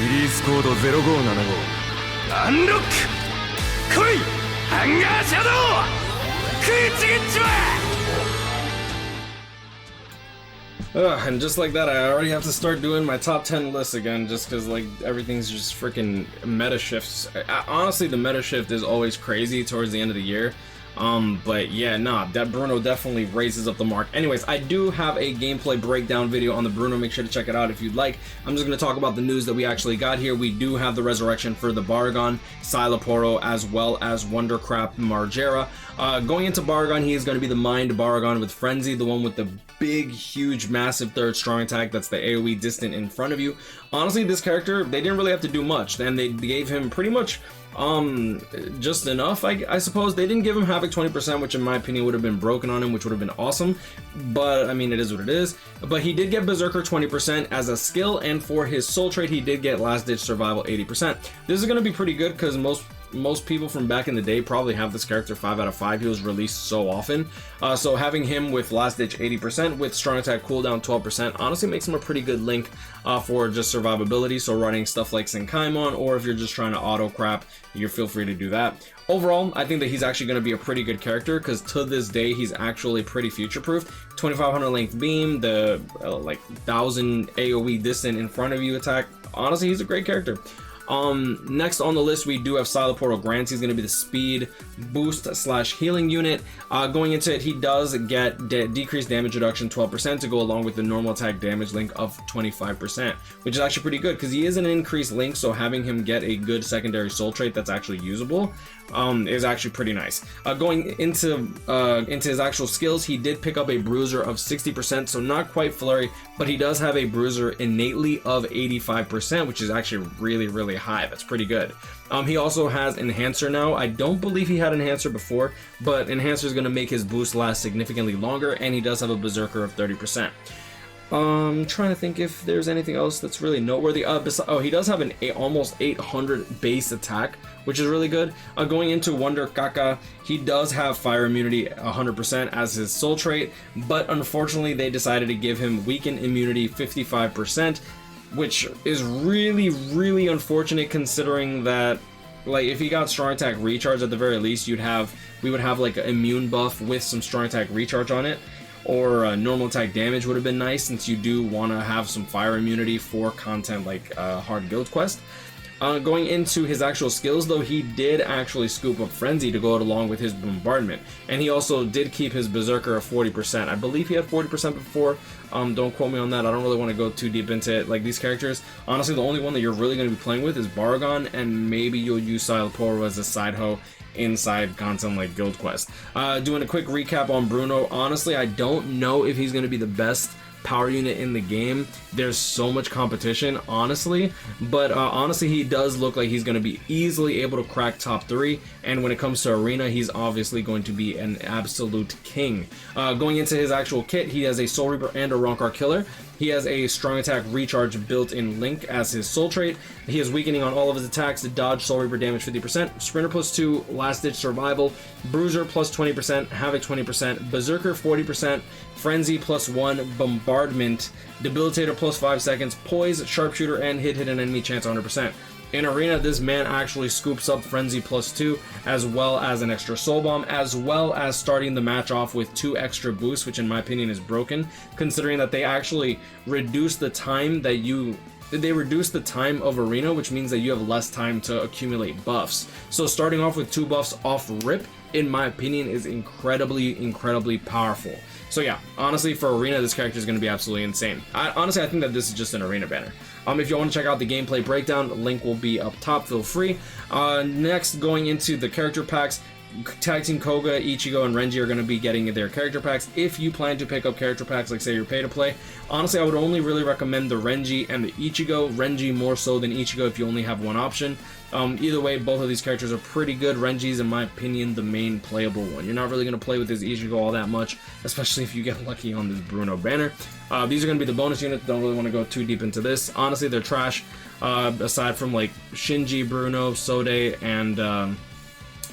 リリースコード0575アンロック来いハンガーシャドウ食いちぎっちまえ And just like that, I already have to start doing my top 10 lists again, just because like everything's just freaking meta shifts. Honestly, the meta shift is always crazy towards the end of the year. But yeah, nah, that Bruno definitely raises up the mark. Anyways, I do have a gameplay breakdown video on the Bruno. Make sure to check it out if you'd like. I'm just going to talk about the news that we actually got here. We do have the resurrection for the Baragon, Silaporo, as well as Wondercrap Margera. Going into Baragon, he is going to be the Mind Baragon with Frenzy, the one with the big, huge, massive third strong attack that's the AoE distant in front of you. Honestly, this character, they didn't really have to do much. Then they gave him pretty much just enough, I suppose. They didn't give him Havoc 20%, which in my opinion would have been broken on him, which would have been awesome, but I mean, it is what it is. But he did get Berserker 20% as a skill, and for his soul trait he did get Last Ditch Survival 80%. This is going to be pretty good because most people from back in the day probably have this character 5 out of 5. He was released so often, so having him with Last Ditch 80% with strong attack cooldown 12% honestly makes him a pretty good link for just survivability. So running stuff like Senkaimon, or if you're just trying to auto crap, you feel free to do that. Overall, I think that he's actually going to be a pretty good character because to this day he's actually pretty future-proof. 2500 length beam, the like 1000 AoE distant in front of you attack. Honestly, he's a great character. Next on the list we do have Silaporo Grants. He's going to be the speed boost slash healing unit. Going into it, he does get decreased damage reduction 12% to go along with the normal attack damage link of 25%, which is actually pretty good because he is an increased link, so having him get a good secondary soul trait that's actually usable is actually pretty nice. Going into his actual skills, he did pick up a bruiser of 60%, so not quite flurry, but he does have a bruiser innately of 85%, which is actually really high. That's pretty good. He also has enhancer now. I don't believe he had enhancer before, but enhancer is going to make his boost last significantly longer, and he does have a berserker of 30%. Trying to think if there's anything else that's really noteworthy. Oh, he does have an almost 800 base attack, which is really good. Going into Wonder Kaka, he does have fire immunity 100% as his soul trait, but unfortunately they decided to give him weaken immunity 55%, which is really unfortunate considering that, like, if he got strong attack recharge at the very least, we would have like an immune buff with some strong attack recharge on it. Or normal attack damage would have been nice, since you do want to have some fire immunity for content like hard guild quest. Going into his actual skills though, he did actually scoop up Frenzy to go along with his bombardment, and he also did keep his berserker of 40%. I believe he had 40% before. Don't quote me on that. I don't really want to go too deep into it. Like, these characters, honestly, the only one that you're really going to be playing with is Baragon, and maybe you'll use Silaporo as a side hoe inside content like guild quest. Doing a quick recap on Bruno, honestly I don't know if he's going to be the best power unit in the game. There's so much competition, honestly, but honestly he does look like he's going to be easily able to crack top 3, and when it comes to arena he's obviously going to be an absolute king. Going into his actual kit, he has a Soul Reaper and a Ronkar Killer. He has a strong attack recharge built in Link as his soul trait. He is weakening on all of his attacks to dodge Soul Reaper damage 50%, Sprinter +2, Last Ditch Survival, Bruiser +20%, Havoc 20%, Berserker 40%, Frenzy +1, Bombardment, Debilitator +5 seconds, Poise, Sharpshooter, and hit an enemy chance 100%. In Arena, this man actually scoops up Frenzy +2, as well as an extra Soul Bomb, as well as starting the match off with 2 extra boosts, which in my opinion is broken, considering that they actually reduce the time of Arena, which means that you have less time to accumulate buffs. So starting off with 2 buffs off rip, in my opinion, is incredibly powerful. So yeah, honestly, for Arena, this character is going to be absolutely insane. I think that this is just an Arena banner. If you want to check out the gameplay breakdown, the link will be up top, feel free. Next, going into the character packs, Tag Team Koga, Ichigo, and Renji are going to be getting their character packs. If you plan to pick up character packs, like say you're pay to play, honestly I would only really recommend the Renji and the Ichigo. Renji more so than Ichigo if you only have one option. Either way, both of these characters are pretty good. Renji's, in my opinion, the main playable one. You're not really going to play with this Ichigo all that much, especially if you get lucky on this Bruno banner. These are going to be the bonus units. Don't really want to go too deep into this. Honestly, they're trash, aside from like Shinji, Bruno, Sode, and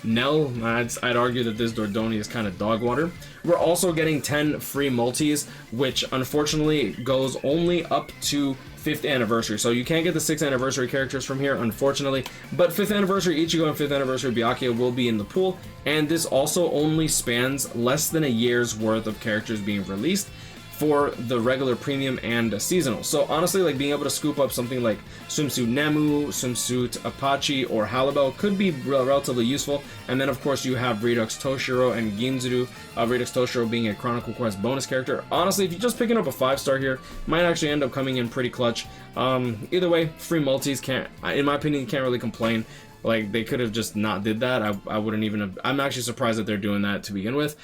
Nell. I'd argue that this Dordoni is kind of dog water. We're also getting 10 free multis, which unfortunately goes only up to 5th anniversary. So you can't get the 6th anniversary characters from here, unfortunately. But 5th anniversary Ichigo and 5th anniversary Byakuya will be in the pool. And this also only spans less than a year's worth of characters being released for the regular premium and seasonal. So honestly, like being able to scoop up something like Swimsuit Nemu, Swimsuit Apache, or Halibel could be relatively useful. And then of course you have Redux Toshiro and Ginzuru, Redux Toshiro being a Chronicle Quest bonus character. Honestly, if you're just picking up a 5-star here, might actually end up coming in pretty clutch. Either way, free multis, in my opinion, can't really complain. Like, they could have just not did that. I wouldn't even have. I'm actually surprised that they're doing that to begin with.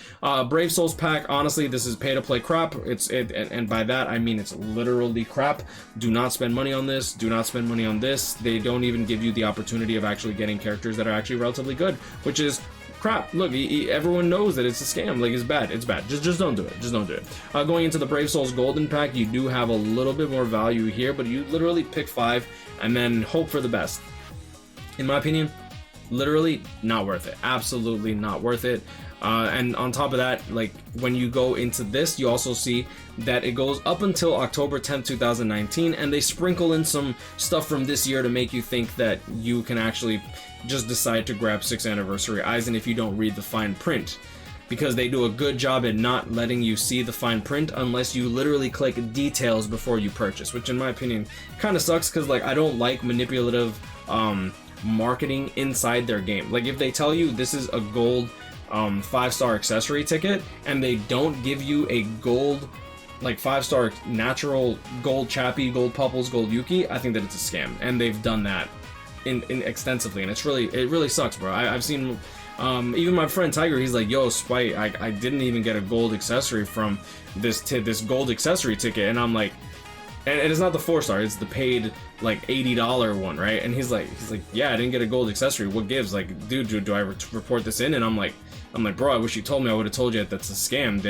Brave Souls pack, honestly, this is pay to play crap. And by that I mean it's literally crap. Do not spend money on this. Do not spend money on this. They don't even give you the opportunity of actually getting characters that are actually relatively good, which is crap. Look, everyone knows that it's a scam. Like, it's bad. It's bad. Just don't do it. Just don't do it. Going into the Brave Souls Golden pack, you do have a little bit more value here, but you literally pick 5 and then hope for the best. In my opinion, literally not worth it. Absolutely not worth it. And on top of that, like when you go into this, you also see that it goes up until October 10th, 2019, and they sprinkle in some stuff from this year to make you think that you can actually just decide to grab 6th anniversary Aizen if you don't read the fine print. Because they do a good job at not letting you see the fine print unless you literally click details before you purchase, which in my opinion kind of sucks, because like I don't like manipulative marketing inside their game. Like if they tell you this is a gold 5-star accessory ticket and they don't give you a gold like 5-star natural gold Chappie, gold Pupples, gold Yuki, I think that it's a scam, and they've done that in extensively, and it really sucks, bro. I've seen even my friend Tiger, he's like, yo, Spite, I didn't even get a gold accessory from this gold accessory ticket, and I'm like, and it's not the 4-star, it's the paid like $80 one, right? And he's like, yeah, I didn't get a gold accessory. What gives? Like, dude, do I report this in? And I'm like, bro, I wish you told me. I would have told you that that's a scam.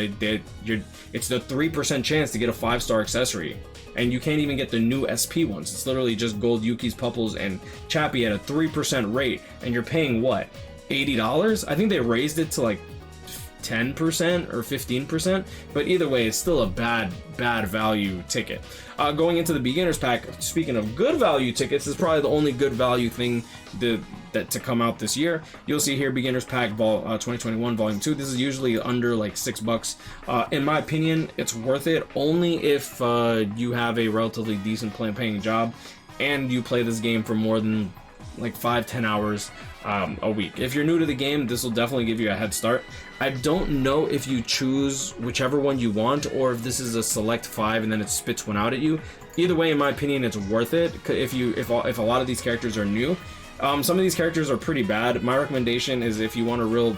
It's the 3% chance to get a 5-star accessory, and you can't even get the new SP ones. It's literally just gold Yuki's, Pupples, and Chappie at a 3% rate, and you're paying what, $80? I think they raised it to like 10% or 15%, but either way, it's still a bad value ticket. Going into the beginners pack, speaking of good value tickets, this is probably the only good value thing that to come out this year. You'll see here beginners pack 2021 volume 2. This is usually under like $6. In my opinion, it's worth it only if you have a relatively decent paying job and you play this game for more than like 5-10 hours a week. If you're new to the game, this will definitely give you a head start. I don't know if you choose whichever one you want or if this is a select 5 and then it spits one out at you. Either way, in my opinion, it's worth it if a lot of these characters are new. Some of these characters are pretty bad. My recommendation is if you want a real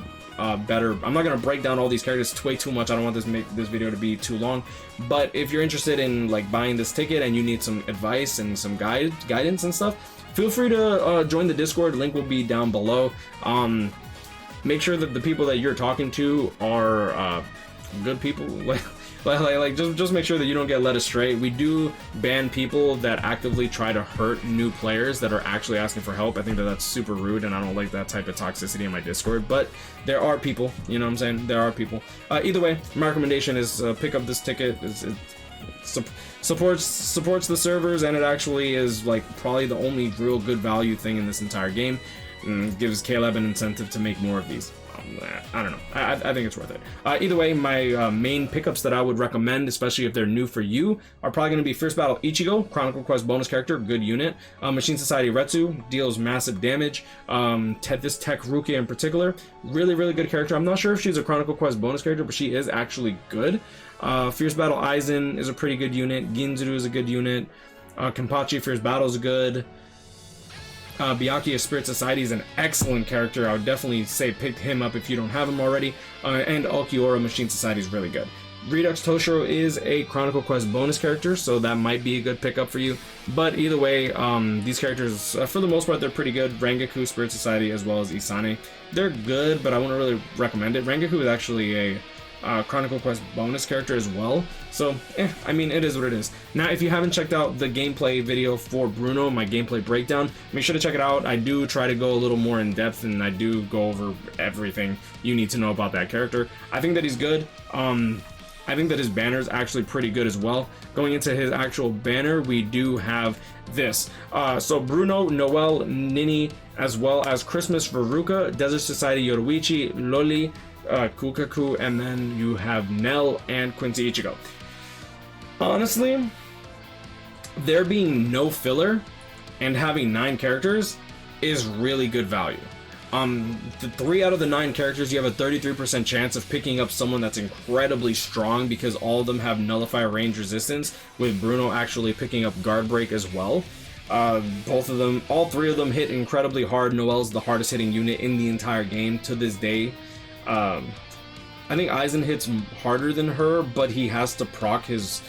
better, I'm not going to break down all these characters, it's way too much. I don't want this video to be too long, but if you're interested in like buying this ticket and you need some advice and some guidance and stuff, feel free to join the Discord. Link will be down below. Make sure that the people that you're talking to are good people. Just make sure that you don't get led astray. We do ban people that actively try to hurt new players that are actually asking for help. I think that that's super rude, and I don't like that type of toxicity in my Discord. But there are people, you know what I'm saying? There are people. Either way, my recommendation is pick up this ticket. It supports the servers, and it actually is like probably the only real good value thing in this entire game. And gives Caleb an incentive to make more of these. I don't know. I think it's worth it. Either way, my main pickups that I would recommend, especially if they're new for you, are probably going to be First Battle Ichigo, Chronicle Quest bonus character, good unit. Machine Society Retsu, deals massive damage. This Tech Rukia in particular, really good character. I'm not sure if she's a Chronicle Quest bonus character, but she is actually good. Fierce Battle Aizen is a pretty good unit. Ginzuru is a good unit. Kenpachi Fierce Battle is good. Byakuya Spirit Society is an excellent character. I would definitely say pick him up if you don't have him already. And Ulquiorra Machine Society is really good. Redux Toshiro is a Chronicle Quest bonus character, so that might be a good pickup for you. But either way, these characters, for the most part, they're pretty good. Rengoku Spirit Society as well as Isane. They're good, but I wouldn't really recommend it. Rengoku is actually a Chronicle Quest bonus character as well, so I mean, it is what it is. Now, if you haven't checked out the gameplay video for Bruno, my gameplay breakdown, make sure to check it out. I do try to go a little more in depth, and I do go over everything you need to know about that character. I think that he's good. I think that his banner is actually pretty good as well. Going into his actual banner, we do have this. So Bruno, Noel, Nini, as well as Christmas, Veruca, Desert Society, Yoruichi, Loli, Kukaku, and then you have Nell and Quincy Ichigo. Honestly, there being no filler and having 9 characters is really good value. The 3 out of the 9 characters, you have a 33% chance of picking up someone that's incredibly strong because all of them have nullify range resistance, with Bruno actually picking up guard break as well. Both of them, all 3 of them hit incredibly hard. Noel's the hardest hitting unit in the entire game to this day. I think Aizen hits harder than her, but he has to proc his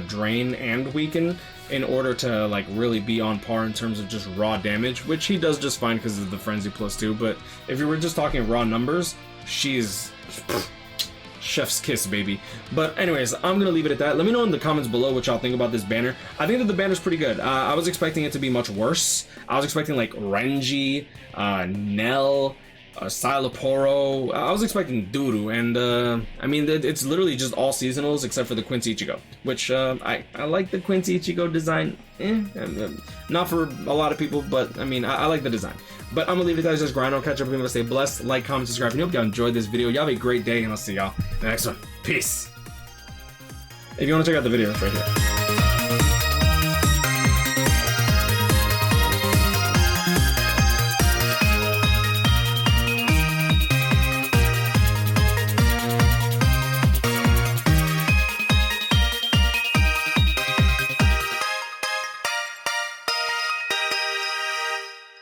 drain and weaken in order to like really be on par in terms of just raw damage, which he does just fine because of the frenzy +2. But if you were just talking raw numbers, she's chef's kiss, baby. But anyways, I'm gonna leave it at that. Let me know in the comments below what y'all think about this banner. I think that the banner's pretty good. I was expecting it to be much worse. I was expecting like Renji, Nell, Silaporo. I was expecting Duru, and I mean it's literally just all seasonals except for the Quincy Ichigo, which I like the Quincy Ichigo design. Not for a lot of people, but I mean I like the design. But I'm gonna leave it guys, just grind on, catch up. Remember to stay blessed, like, comment, subscribe, and hope y'all enjoyed this video. Y'all have a great day, and I'll see y'all in the next one. Peace. If you want to check out the video, it's right here.